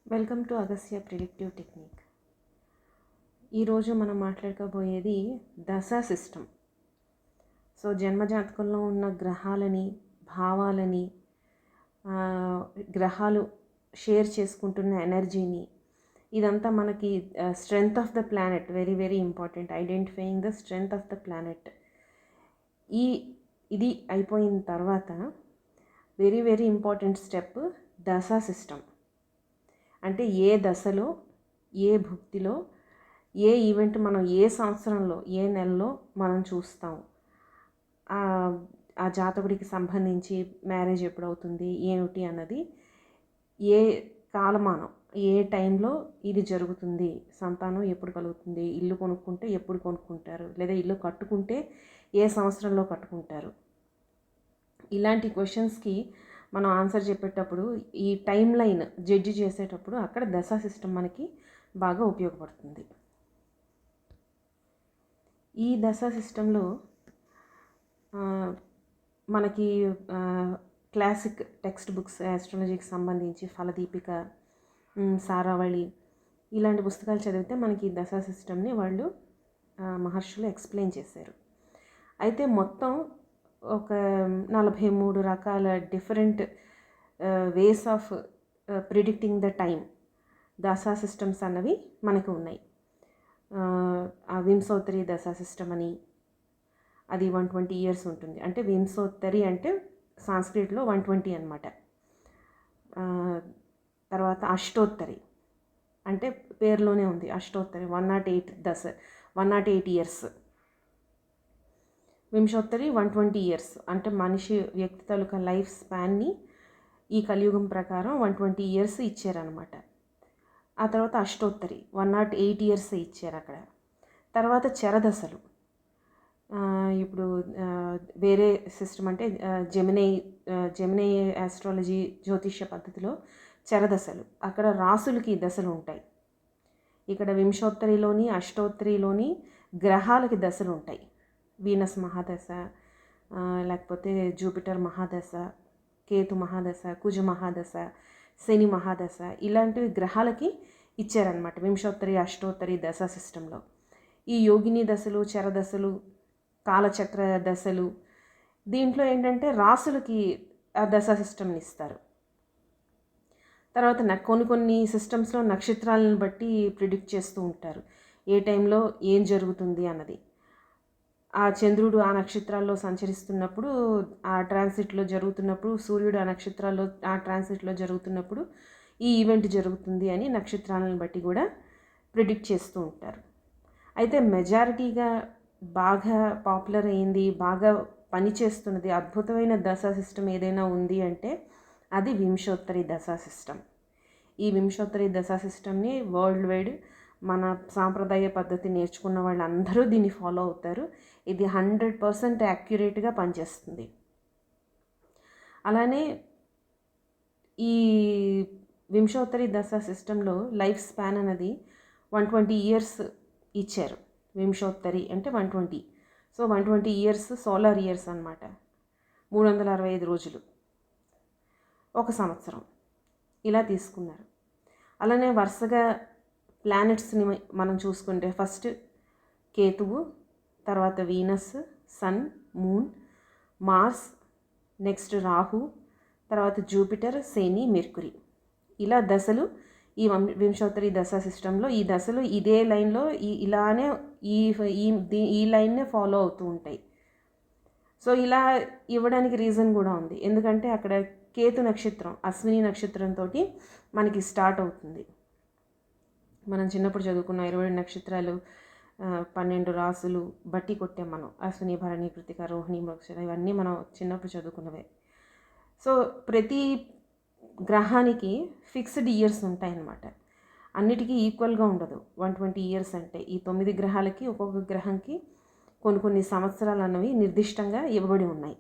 Welcome to Agasya predictive technique. ఈరోజు మనం మాట్లాడుకోబోయేది దశా system. So జన్మజాతకంలో ఉన్న గ్రహాలని, భావాలని, గ్రహాలు షేర్ చేసుకుంటున్న ఎనర్జీని, ఇదంతా మనకి strength of the planet, very very important, identifying the strength of the planet. ఇది అయిపోయిన తర్వాత very very important step dasha system. అంటే ఏ దశలో, ఏ భుక్తిలో, ఏ ఈవెంట్ మనం ఏ సంవత్సరంలో, ఏ నెలలో మనం చూస్తాం. ఆ జాతకుడికి సంబంధించి మ్యారేజ్ ఎప్పుడవుతుంది, ఏమిటి అన్నది, ఏ కాలమానం, ఏ టైంలో ఇది జరుగుతుంది, సంతానం ఎప్పుడు కలుగుతుంది, ఇల్లు కొనుక్కుంటే ఎప్పుడు కొనుక్కుంటారు, లేదా ఇల్లు కట్టుకుంటే ఏ సంవత్సరంలో కట్టుకుంటారు. ఇలాంటి క్వశ్చన్స్కి మనం ఆన్సర్ చెప్పేటప్పుడు, ఈ టైం లైన్ జడ్జి చేసేటప్పుడు అక్కడ దశా సిస్టమ్ మనకి బాగా ఉపయోగపడుతుంది. ఈ దశా సిస్టంలో మనకి క్లాసిక్ టెక్స్ట్ బుక్స్, ఆస్ట్రాలజీకి సంబంధించి ఫలదీపిక, సారావళి, ఇలాంటి పుస్తకాలు చదివితే మనకి దశా సిస్టమ్ని వాళ్ళు మహర్షులు ఎక్స్ప్లెయిన్ చేశారు. అయితే మొత్తం ఒక 43 రకాల different ways of predicting the time dasha systems అన్నవి మనకు ఉన్నాయి. ఆ వింశోత్తరి దశా సిస్టమ్ అని, అది 120 ఇయర్స్ ఉంటుంది. అంటే వింశోత్తరి అంటే సాంస్క్రిట్లో 120 అనమాట. తర్వాత అష్టోత్తరి అంటే పేరులోనే ఉంది, అష్టోత్తరి 108 ఇయర్స్. వింశోత్తరి 120 ఇయర్స్, అంటే మనిషి వ్యక్తి తాలూకా లైఫ్ స్పాన్ని ఈ కలియుగం ప్రకారం 120 ఇయర్స్ ఇచ్చారనమాట. ఆ తర్వాత అష్టోత్తరి 108 ఇయర్స్ ఇచ్చారు అక్కడ. తర్వాత చరదశలు, ఇప్పుడు వేరే సిస్టమ్ అంటే జెమినై ఆస్ట్రాలజీ జ్యోతిష్య పద్ధతిలో చరదశలు, అక్కడ రాసులకి దశలు ఉంటాయి. ఇక్కడ వింశోత్తరిలోని, అష్టోత్తరిలోని గ్రహాలకి దశలు ఉంటాయి. వీనస్ మహాదశ, లేకపోతే జూపిటర్ మహాదశ, కేతు మహాదశ, కుజ మహాదశ, శని మహాదశ, ఇలాంటివి గ్రహాలకి ఇచ్చారనమాట వింశోత్తరి, అష్టోత్తరి దశా సిస్టంలో. ఈ యోగిని దశలు, చరదశలు, కాలచక్ర దశలు, దీంట్లో ఏంటంటే రాసులకి ఆ దశా సిస్టమ్ని ఇస్తారు. తర్వాత కొన్ని సిస్టమ్స్లో నక్షత్రాలను బట్టి ప్రిడిక్ట్ చేస్తూ ఉంటారు, ఏ టైంలో ఏం జరుగుతుంది అన్నది. ఆ చంద్రుడు ఆ నక్షత్రాల్లో సంచరిస్తున్నప్పుడు, ఆ ట్రాన్సిట్లో జరుగుతున్నప్పుడు, సూర్యుడు ఆ నక్షత్రాల్లో ఆ ట్రాన్సిట్లో జరుగుతున్నప్పుడు ఈ ఈవెంట్ జరుగుతుంది అని నక్షత్రాలను బట్టి కూడా ప్రిడిక్ట్ చేస్తూ ఉంటారు. అయితే మెజారిటీగా బాగా పాపులర్ అయింది, బాగా పనిచేస్తున్నది, అద్భుతమైన దశా సిస్టమ్ ఏదైనా ఉంది అంటే అది వింశోత్తరి దశా సిస్టమ్. ఈ వింశోత్తరి దశా సిస్టమ్ని వరల్డ్ వైడ్ మన సాంప్రదాయ పద్ధతి నేర్చుకున్న వాళ్ళందరూ దీన్ని ఫాలో అవుతారు. ఇది 100% యాక్యురేట్గా పనిచేస్తుంది. అలానే ఈ వింశోత్తరి దశా సిస్టంలో లైఫ్ స్పాన్ అనేది 120 ఇయర్స్ ఇచ్చారు. వింశోత్తరి అంటే 120, సో 120 ఇయర్స్ సోలార్ ఇయర్స్ అనమాట. 365 రోజులు, ఒక సంవత్సరం, ఇలా తీసుకున్నారు. అలానే వరుసగా ప్లానెట్స్ని మనం చూసుకుంటే ఫస్ట్ కేతువు, తర్వాత Venus, Sun, Moon, Mars, next Rahu, తర్వాత జూపిటర్, శని, మెర్కురీ, ఇలా దశలు ఈ వింశోత్తరి దశా సిస్టంలో. ఈ దశలు ఇదే లైన్లో ఇలానే ఈ లైన్నే ఫాలో అవుతూ ఉంటాయి. సో ఇలా ఇవ్వడానికి రీజన్ కూడా ఉంది, ఎందుకంటే అక్కడ కేతు నక్షత్రం అశ్విని నక్షత్రంతో మనకి స్టార్ట్ అవుతుంది. మనం చిన్నప్పుడు చదువుకున్న 27 నక్షత్రాలు, 12 రాసులు బట్టి కొట్టాం మనం. అశ్విని, భరణి, కృతిక, రోహిణి, మృగశిర, ఇవన్నీ మనం చిన్నప్పుడు చదువుకున్నవే. సో ప్రతి గ్రహానికి ఫిక్స్డ్ ఇయర్స్ ఉంటాయన్నమాట, అన్నిటికీ ఈక్వల్గా ఉండదు. 120 ఇయర్స్ అంటే ఈ 9 గ్రహాలకి ఒక్కొక్క గ్రహంకి కొన్ని సంవత్సరాలు అన్నవి నిర్దిష్టంగా ఇవ్వబడి ఉన్నాయి.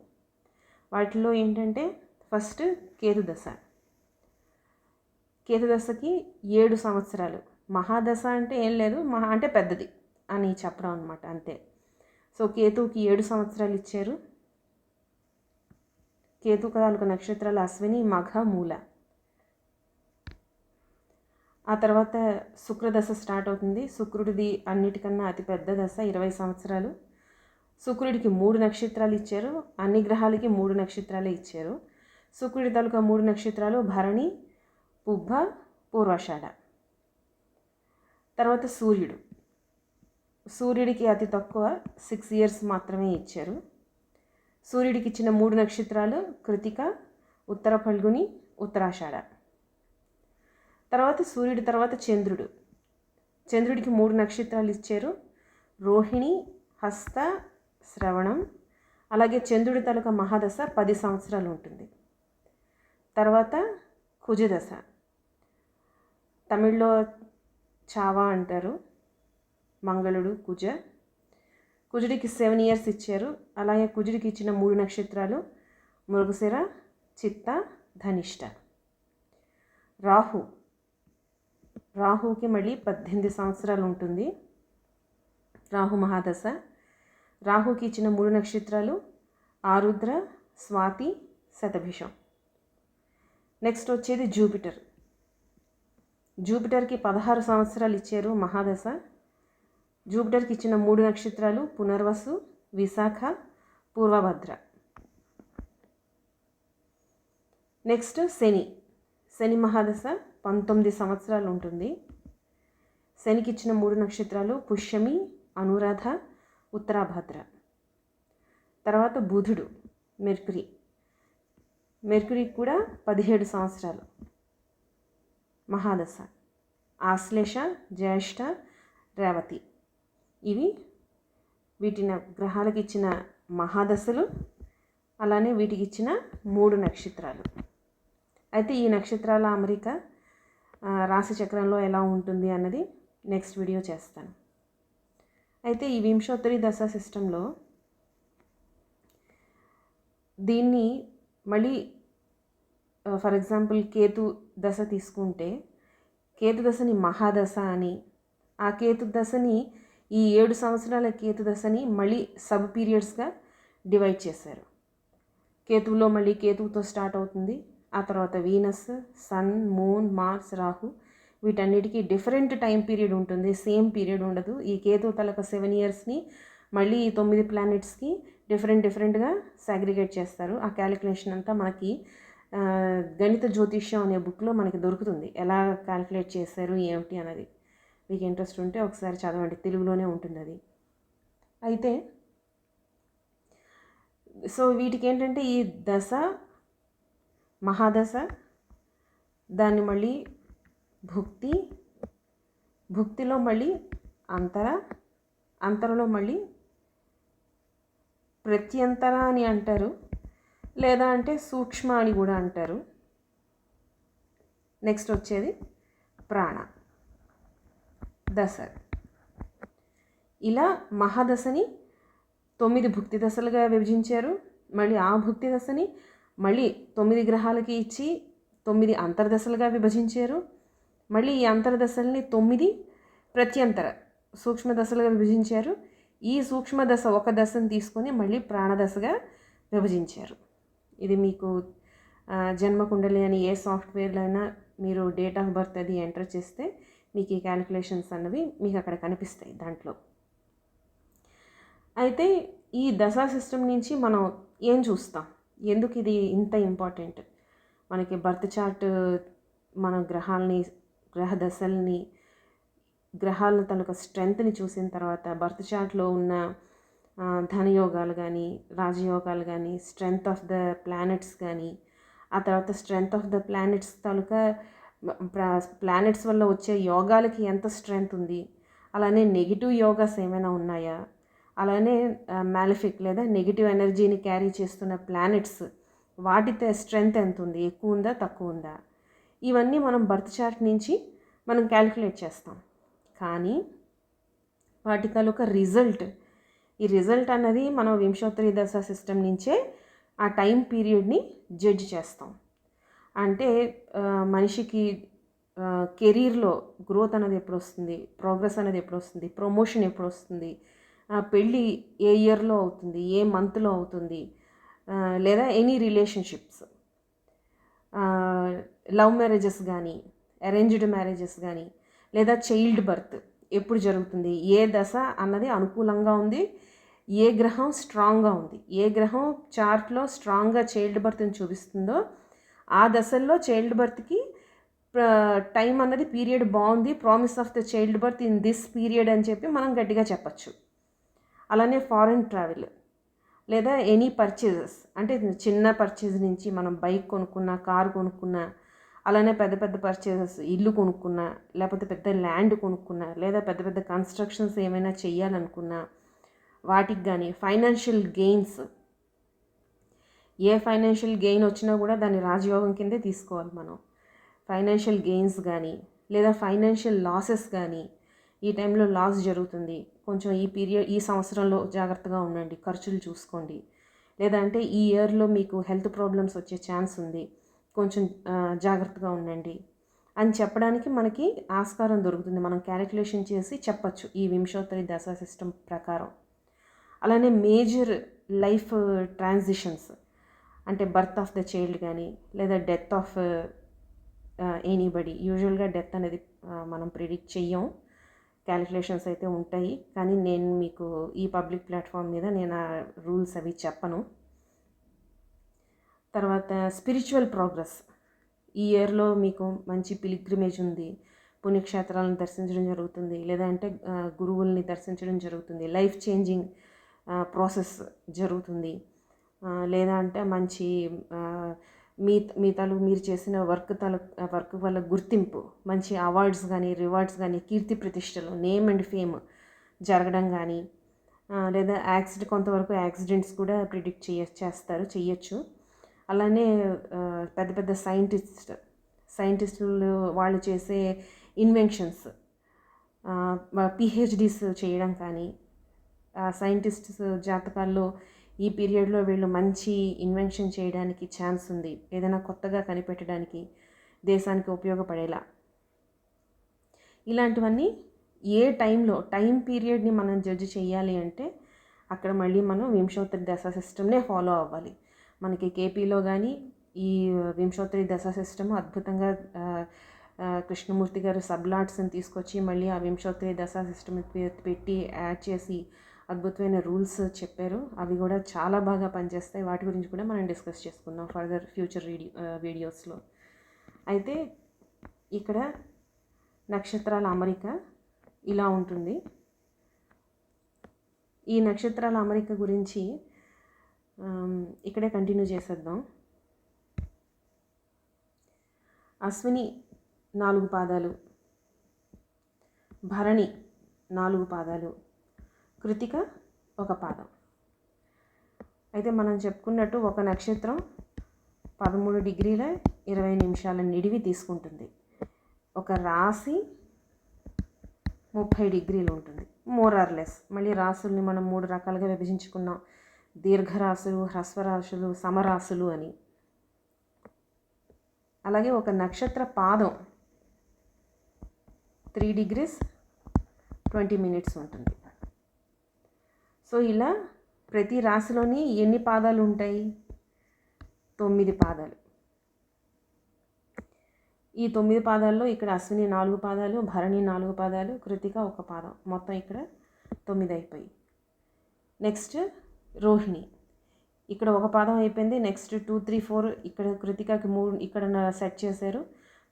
వాటిలో ఏంటంటే ఫస్ట్ కేతుదశ. కేతుదశకి 7 సంవత్సరాలు. మహాదశ అంటే ఏం లేదు, మహా అంటే పెద్దది అని చెప్పడం అనమాట, అంతే. సో కేతువుకి 7 సంవత్సరాలు ఇచ్చారు. కేతు తాలూకు నక్షత్రాలు అశ్విని, మఘ, మూల. ఆ తర్వాత శుక్రదశ స్టార్ట్ అవుతుంది. శుక్రుడిది అన్నిటికన్నా అతిపెద్ద దశ, 20 సంవత్సరాలు. శుక్రుడికి 3 నక్షత్రాలు ఇచ్చారు. అన్ని గ్రహాలకి 3 నక్షత్రాలే ఇచ్చారు. శుక్రుడి తాలూకా 3 నక్షత్రాలు భరణి, పుబ్బ, పూర్వాషాఢ. తర్వాత సూర్యుడికి అతి తక్కువ 6 ఇయర్స్ మాత్రమే ఇచ్చారు. సూర్యుడికి ఇచ్చిన 3 నక్షత్రాలు కృతిక, ఉత్తర ఫల్గుని, ఉత్తరాషాఢ. తర్వాత సూర్యుడి తర్వాత చంద్రుడికి 3 నక్షత్రాలు ఇచ్చారు. రోహిణి, హస్త, శ్రవణం. అలాగే చంద్రుడి తాలూకా మహాదశ 10 సంవత్సరాలు ఉంటుంది. తర్వాత కుజదశ, తమిళ్లో చావా అంటారు, మంగళుడు, కుజుడికి 7 ఇయర్స్ ఇచ్చారు. అలాగే కుజుడికి ఇచ్చిన 3 నక్షత్రాలు మృగశిర, చిత్త, ధనిష్ట. రాహుకి మళ్ళీ 18 సంవత్సరాలు ఉంటుంది. రాహు మహాదశ. రాహుకి ఇచ్చిన 3 నక్షత్రాలు ఆరుద్ర, స్వాతి, శతభిషం. నెక్స్ట్ వచ్చేది జూపిటర్కి 16 సంవత్సరాలు ఇచ్చారు మహాదశ. జూపిటర్కి ఇచ్చిన 3 నక్షత్రాలు పునర్వసు, విశాఖ, పూర్వభద్ర. నెక్స్ట్ శని మహాదశ 19 సంవత్సరాలు ఉంటుంది. శనికి ఇచ్చిన 3 నక్షత్రాలు పుష్యమి, అనురాధ, ఉత్తరాభద్ర. తర్వాత బుధుడు, మెర్కురీకి కూడా 17 సంవత్సరాలు మహాదశ. ఆశ్లేష, జ్యేష్ఠ, రేవతి. ఇవి వీటిని గ్రహాలకు ఇచ్చిన మహాదశలు. అలానే వీటికి ఇచ్చిన 3 నక్షత్రాలు. అయితే ఈ నక్షత్రాల అమరిక రాశి చక్రంలో ఎలా ఉంటుంది అన్నది నెక్స్ట్ వీడియో చేస్తాను. అయితే ఈ వింశోత్తరి దశ సిస్టంలో దీన్ని మళ్ళీ ఫర్ ఎగ్జాంపుల్ కేతు దశ తీసుకుంటే కేతు దశని మహాదశ అని, ఆ కేతు దశని ఈ 7 సంవత్సరాల కేతు దశని మళ్ళీ సబ్ పీరియడ్స్గా డివైడ్ చేశారు. కేతువులో మళ్ళీ కేతువుతో స్టార్ట్ అవుతుంది. ఆ తర్వాత Venus, Sun, Moon, Mars, Rahu, వీటన్నిటికీ డిఫరెంట్ టైం పీరియడ్ ఉంటుంది, సేమ్ పీరియడ్ ఉండదు. ఈ కేతు తలక 7 ఇయర్స్ని మళ్ళీ ఈ 9 ప్లానెట్స్కి డిఫరెంట్గా సాగ్రిగేట్ చేస్తారు. ఆ క్యాలిక్యులేషన్ అంతా మనకి గణిత జ్యోతిష్యం అనే బుక్లో మనకి దొరుకుతుంది, ఎలా క్యాలిక్యులేట్ చేశారు ఏమిటి అన్నది. మీకు ఇంట్రెస్ట్ ఉంటే ఒకసారి చదవండి, తెలుగులోనే ఉంటుంది అది. అయితే సో వీటికి ఏంటంటే ఈ దశ మహాదశ, దాన్ని మళ్ళీ భుక్తిలో మళ్ళీ అంతరలో మళ్ళీ ప్రత్యంతర అని అంటారు, లేదా అంటే సూక్ష్మ అని కూడా అంటారు. నెక్స్ట్ వచ్చేది ప్రాణ దశ. ఇలా మహాదశని 9 భుక్తి దశలుగా విభజించారు. మళ్ళీ ఆ భుక్తి దశని మళ్ళీ 9 గ్రహాలకి ఇచ్చి 9 అంతర్దశలుగా విభజించారు. మళ్ళీ ఈ అంతర్దశల్ని 9 ప్రత్యంతర సూక్ష్మ దశలుగా విభజించారు. ఈ సూక్ష్మ దశ ఒక దశను తీసుకొని మళ్ళీ ప్రాణదశగా విభజించారు. ఇది మీకు జన్మకుండలి అని ఏ సాఫ్ట్వేర్లో అయినా మీరు డేట్ ఆఫ్ బర్త్ అది ఎంటర్ చేస్తే మీకు ఈ క్యాలిక్యులేషన్స్ అన్నవి మీకు అక్కడ కనిపిస్తాయి దాంట్లో. అయితే ఈ దశా సిస్టమ్ నుంచి మనం ఏం చూస్తాం, ఎందుకు ఇది ఇంత ఇంపార్టెంట్? మనకి బర్త్ చార్ట్ మన గ్రహ దశల్ని, గ్రహాల తాలూకా స్ట్రెంగ్త్ని చూసిన తర్వాత బర్త్ చార్ట్లో ఉన్న ధనయోగాలు కానీ, రాజయోగాలు కానీ, స్ట్రెంగ్త్ ఆఫ్ ద ప్లానెట్స్ కానీ, ఆ తర్వాత strength of the planets taluka planets వల్ల వచ్చే యోగాలకి ఎంత స్ట్రెంగ్త్ ఉంది, అలానే నెగిటివ్ యోగాస్ ఏమైనా ఉన్నాయా, అలానే మ్యాలిఫిక్ లేదా నెగిటివ్ ఎనర్జీని క్యారీ చేస్తున్న ప్లానెట్స్ వాటి స్ట్రెంగ్త్ ఎంత ఉంది, ఎక్కువ ఉందా తక్కువ ఉందా, ఇవన్నీ మనం బర్త్ చార్ట్ నుంచి మనం క్యాలిక్యులేట్ చేస్తాం. కానీ వాటి తాలూకా ఈ రిజల్ట్ అన్నది మనం వింశోత్తరి దశ సిస్టమ్ నుంచే ఆ టైం పీరియడ్ని జడ్జ్ చేస్తాం. అంటే మనిషికి కెరీర్లో గ్రోత్ అనేది ఎప్పుడు వస్తుంది, ప్రోగ్రెస్ అనేది ఎప్పుడు వస్తుంది, ప్రమోషన్ ఎప్పుడు వస్తుంది, పెళ్ళి ఏ ఇయర్లో అవుతుంది, ఏ మంత్లో అవుతుంది, లేదా ఎనీ రిలేషన్షిప్స్, లవ్ మ్యారేజెస్ కానీ, అరేంజ్డ్ మ్యారేజెస్ కానీ, లేదా చైల్డ్ బర్త్ ఎప్పుడు జరుగుతుంది, ఏ దశ అన్నది అనుకూలంగా ఉంది, ఏ గ్రహం స్ట్రాంగ్గా ఉంది, ఏ గ్రహం చార్ట్లో స్ట్రాంగ్గా చైల్డ్ బర్త్ని చూపిస్తుందో ఆ దశల్లో చైల్డ్ బర్త్కి టైం అన్నది పీరియడ్ బాగుంది, promise of the child birth in this period అని చెప్పి మనం గట్టిగా చెప్పచ్చు. అలానే ఫారిన్ ట్రావెల్ లేదా ఎనీ పర్చేజెస్, అంటే చిన్న పర్చేజ్ నుంచి మనం బైక్ కొనుక్కున్నా, కారు కొనుక్కున్నా, అలానే పెద్ద పెద్ద పర్చేజెస్ ఇల్లు కొనుక్కున్నా, లేకపోతే పెద్ద ల్యాండ్ కొనుక్కున్నా, లేదా పెద్ద పెద్ద కన్స్ట్రక్షన్స్ ఏమైనా చేయాలనుకున్నా వాటికి కానీ, ఫైనాన్షియల్ గెయిన్స్, ఏ ఫైనాన్షియల్ గెయిన్ వచ్చినా కూడా దాన్ని రాజయోగం కిందే తీసుకోవాలి మనం. ఫైనాన్షియల్ గెయిన్స్ కానీ, లేదా ఫైనాన్షియల్ లాసెస్ కానీ, ఈ టైంలో లాస్ జరుగుతుంది, కొంచెం ఈ సంవత్సరంలో జాగ్రత్తగా ఉండండి, ఖర్చులు చూసుకోండి, లేదంటే ఈ ఇయర్లో మీకు హెల్త్ ప్రాబ్లమ్స్ వచ్చే ఛాన్స్ ఉంది, కొంచెం జాగ్రత్తగా ఉండండి అని చెప్పడానికి మనకి ఆస్కారం దొరుకుతుంది. మనం క్యాలిక్యులేషన్ చేసి చెప్పచ్చు ఈ వింశోత్తరి దశా సిస్టమ్ ప్రకారం. అలానే మేజర్ లైఫ్ ట్రాన్సిషన్స్, అంటే బర్త్ ఆఫ్ ద చైల్డ్ కానీ, లేదా డెత్ ఆఫ్ ఎనీబడి. యూజువల్గా డెత్ అనేది మనం ప్రిడిక్ట్ చెయ్యం, క్యాలిక్యులేషన్స్ అయితే ఉంటాయి, కానీ నేను మీకు ఈ పబ్లిక్ ప్లాట్ఫామ్ మీద నేను ఆ రూల్స్ అవి చెప్పను. తర్వాత స్పిరిచువల్ ప్రోగ్రెస్, ఈ ఇయర్లో మీకు మంచి పిలిగ్రిమేజ్ ఉంది, పుణ్యక్షేత్రాలను దర్శించడం జరుగుతుంది, లేదంటే గురువుల్ని దర్శించడం జరుగుతుంది, లైఫ్ చేంజింగ్ ప్రాసెస్ జరుగుతుంది, లేదా అంటే మంచి మీరు చేసిన వర్క్ వల్ల గుర్తింపు, మంచి అవార్డ్స్ కానీ, రివార్డ్స్ కానీ, కీర్తి ప్రతిష్టలు, నేమ్ అండ్ ఫేమ్ జరగడం కానీ, లేదా కొంతవరకు యాక్సిడెంట్స్ కూడా ప్రిడిక్ట్ చేయొచ్చు. అలానే పెద్ద పెద్ద సైంటిస్టులు వాళ్ళు చేసే ఇన్వెన్షన్స్, పిహెచ్డీస్ చేయడం కానీ, సైంటిస్ట్స్ జాతకాల్లో ఈ పీరియడ్లో వీళ్ళు మంచి ఇన్వెన్షన్ చేయడానికి ఛాన్స్ ఉంది, ఏదైనా కొత్తగా కనిపెట్టడానికి, దేశానికి ఉపయోగపడేలా. ఇలాంటివన్నీ ఏ టైం పీరియడ్ని మనం జడ్జి చేయాలి అంటే అక్కడ మళ్ళీ మనం వింశోత్తరి దశా సిస్టమ్నే ఫాలో అవ్వాలి. మనకి కేపీలో కానీ ఈ వింశోత్తరి దశా సిస్టమ్ అద్భుతంగా కృష్ణమూర్తి గారు సబ్లాట్స్ని తీసుకొచ్చి మళ్ళీ ఆ వింశోత్తరి దశా సిస్టమ్ పెట్టి యాడ్ చేసి అద్భుతమైన రూల్స్ చెప్పారు. అవి కూడా చాలా బాగా పనిచేస్తాయి. వాటి గురించి కూడా మనం డిస్కస్ చేసుకుందాం ఫర్దర్ ఫ్యూచర్ వీడియోస్లో. అయితే ఇక్కడ నక్షత్రాల అమరిక ఇలా ఉంటుంది. ఈ నక్షత్రాల అమరిక గురించి ఇక్కడే కంటిన్యూ చేసేద్దాం. అశ్విని 4 పాదాలు, భరణి 4 పాదాలు, కృతిక 1 పాదం. అయితే మనం చెప్పుకున్నట్టు ఒక నక్షత్రం 13 డిగ్రీల 20 నిమిషాల నిడివి తీసుకుంటుంది. ఒక రాశి 30 డిగ్రీలు ఉంటుంది, మోర్ ఆర్ లెస్. మళ్ళీ రాసుల్ని మనం 3 రకాలుగా విభజించుకున్నాం, దీర్ఘరాశులు, హ్రస్వరాశులు, సమరాశులు అని. అలాగే ఒక నక్షత్ర పాదం 3 degrees 20 minutes ఉంటుంది. సో ఇలా ప్రతి రాశిలోని ఎన్ని పాదాలు ఉంటాయి? 9 పాదాలు. ఈ 9 పాదాల్లో ఇక్కడ అశ్విని 4 పాదాలు, భరణి 4 పాదాలు, కృతిక 1 పాదం, మొత్తం ఇక్కడ 9 అయిపోయి. నెక్స్ట్ రోహిణి, ఇక్కడ 1 పాదం అయిపోయింది. నెక్స్ట్ 2, 3, 4 ఇక్కడ కృతికకి 3 ఇక్కడ సెట్ చేశారు.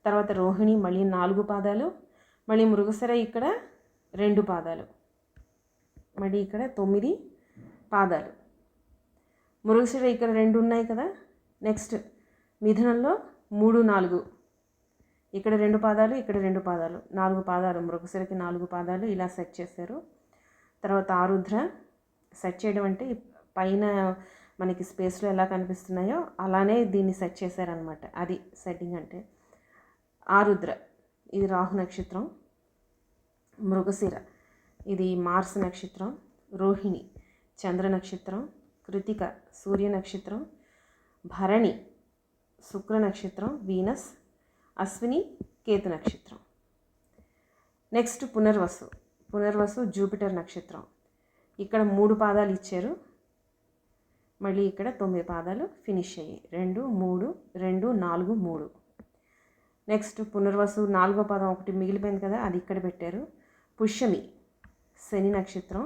తర్వాత రోహిణి మళ్ళీ 4 పాదాలు, మళ్ళీ మృగశిర ఇక్కడ 2 పాదాలు, మళ్ళీ ఇక్కడ 9 పాదాలు. మృగశిర ఇక్కడ 2 ఉన్నాయి కదా. నెక్స్ట్ మిథునంలో 3, 4 ఇక్కడ 2 పాదాలు, ఇక్కడ 2 పాదాలు, 4 పాదాలు, మృగశిరకి 4 పాదాలు ఇలా సెట్ చేశారు. తర్వాత ఆరుద్ర సెట్ చేయడం అంటే పైన మనకి స్పేస్లో ఎలా కనిపిస్తున్నాయో అలానే దీన్ని సెట్ చేశారనమాట. అది సెట్టింగ్ అంటే. ఆరుద్ర ఇది రాహు నక్షత్రం, మృగశిర ఇది మార్స్ నక్షత్రం, రోహిణి చంద్ర నక్షత్రం, కృతిక సూర్య నక్షత్రం, భరణి శుక్ర నక్షత్రం వీనస్, అశ్విని కేతు నక్షత్రం. నెక్స్ట్ పునర్వసు జూపిటర్ నక్షత్రం. ఇక్కడ 3 పాదాలు ఇచ్చారు, మళ్ళీ ఇక్కడ 9 పాదాలు ఫినిష్ అయ్యాయి. 2, 3, 2, 4, 3. నెక్స్ట్ పునర్వసు 4వ పాదం ఒకటి మిగిలిపోయింది కదా, అది ఇక్కడ పెట్టారు. పుష్యమి శని నక్షత్రం,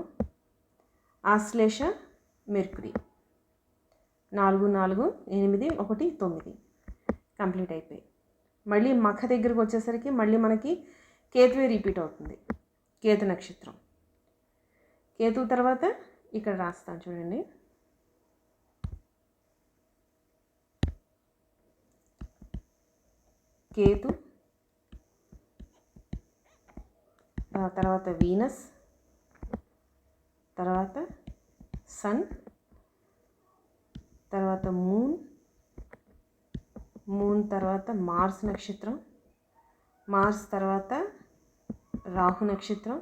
ఆశ్లేష మెర్కురీ 4, 4, 8, 1, 9 కంప్లీట్ అయిపోయి. మళ్ళీ మఖ దగ్గరకు వచ్చేసరికి మళ్ళీ మనకి కేతువే రిపీట్ అవుతుంది. కేతు నక్షత్రం. కేతు తర్వాత ఇక్కడ రాస్తాను చూడండి. కేతు తర్వాత వీనస్, తర్వాత సన్, తర్వాత మూన్ తర్వాత మార్స్ నక్షత్రం, మార్స్ తర్వాత రాహు నక్షత్రం,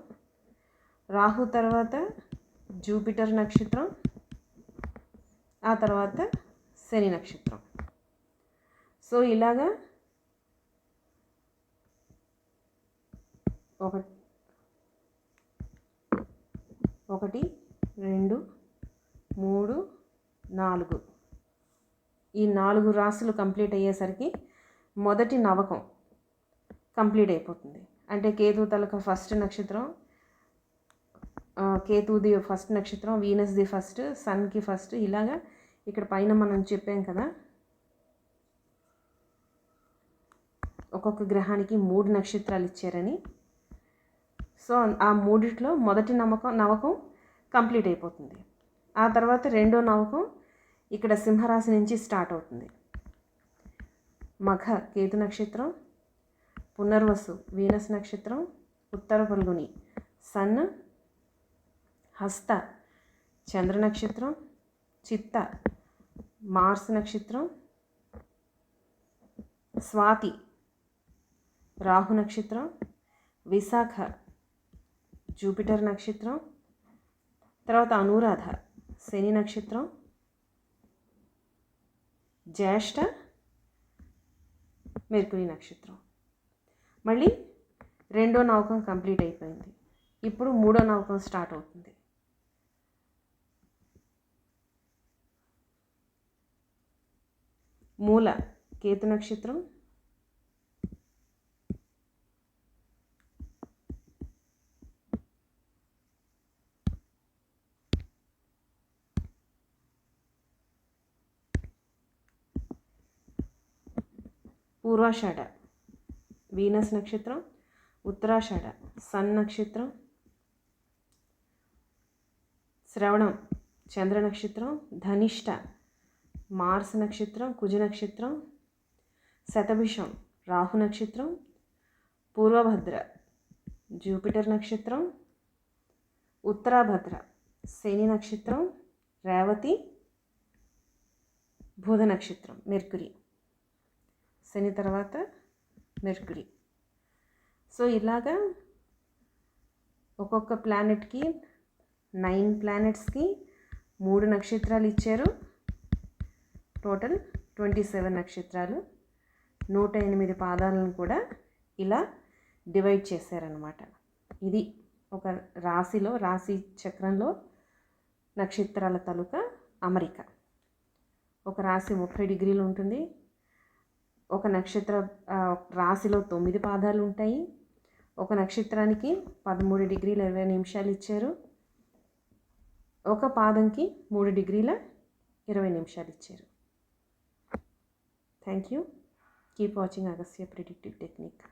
రాహు తర్వాత జూపిటర్ నక్షత్రం, ఆ తర్వాత శని నక్షత్రం. సో ఇలాగా 1, 2, 3, 4 ఈ 4 రాశులు కంప్లీట్ అయ్యేసరికి మొదటి నవకం కంప్లీట్ అయిపోతుంది. అంటే కేతు తలక ఫస్ట్ నక్షత్రం, కేతుది ఫస్ట్ నక్షత్రం, వీనస్ది ఫస్ట్, సన్కి ఫస్ట్. ఇలాగా ఇక్కడ పైన మనం చెప్పాం కదా, ఒక్కొక్క గ్రహానికి 3 నక్షత్రాలు ఇచ్చారని. సో ఆ మూడిట్లో మొదటి నవకం కంప్లీట్ అయిపోతుంది. ఆ తర్వాత రెండో నవకం ఇక్కడ సింహరాశి నుంచి స్టార్ట్ అవుతుంది. మఖ కేతు నక్షత్రం, పునర్వసు వీనస్ నక్షత్రం, ఉత్తర ఫల్గుని సన్, హస్త చంద్ర నక్షత్రం, చిత్త మార్స్ నక్షత్రం, స్వాతి రాహు నక్షత్రం, విశాఖ జూపిటర్ నక్షత్రం, తర్వాత అనురాధ శని నక్షత్రం, జ్యేష్ఠ మెర్కురీ నక్షత్రం. మళ్ళీ రెండో నవకం కంప్లీట్ అయిపోయింది. ఇప్పుడు మూడో నవకం స్టార్ట్ అవుతుంది. మూల కేతు నక్షత్రం, పూర్వాషాఢ వీనస్ నక్షత్రం, ఉత్తరాషాఢ సన్ నక్షత్రం, శ్రవణం చంద్ర నక్షత్రం, ధనిష్ట మార్స్ నక్షత్రం కుజ నక్షత్రం, శతభిషం రాహు నక్షత్రం, పూర్వభద్ర జూపిటర్ నక్షత్రం, ఉత్తరాభద్ర శని నక్షత్రం, రేవతి బుధ నక్షత్రం మెర్కురీ. శని తర్వాత మెర్కురీ. సో ఇలాగా ఒక్కొక్క ప్లానెట్కి 9 ప్లానెట్స్కి 3 నక్షత్రాలు ఇచ్చారు. టోటల్ 27 నక్షత్రాలు, 108 పాదాలను కూడా ఇలా డివైడ్ చేశారనమాట. ఇది ఒక రాశిలో, రాశి చక్రంలో నక్షత్రాల తాలూకా అమరిక. ఒక రాశి 30 డిగ్రీలు ఉంటుంది. ఒక నక్షత్ర రాశిలో 9 పాదాలు ఉంటాయి. ఒక నక్షత్రానికి 13 డిగ్రీల 20 నిమిషాలు ఇచ్చారు. ఒక పాదంకి 3 డిగ్రీల 20 నిమిషాలు ఇచ్చారు. Thank you. Keep watching Agastya predictive technique.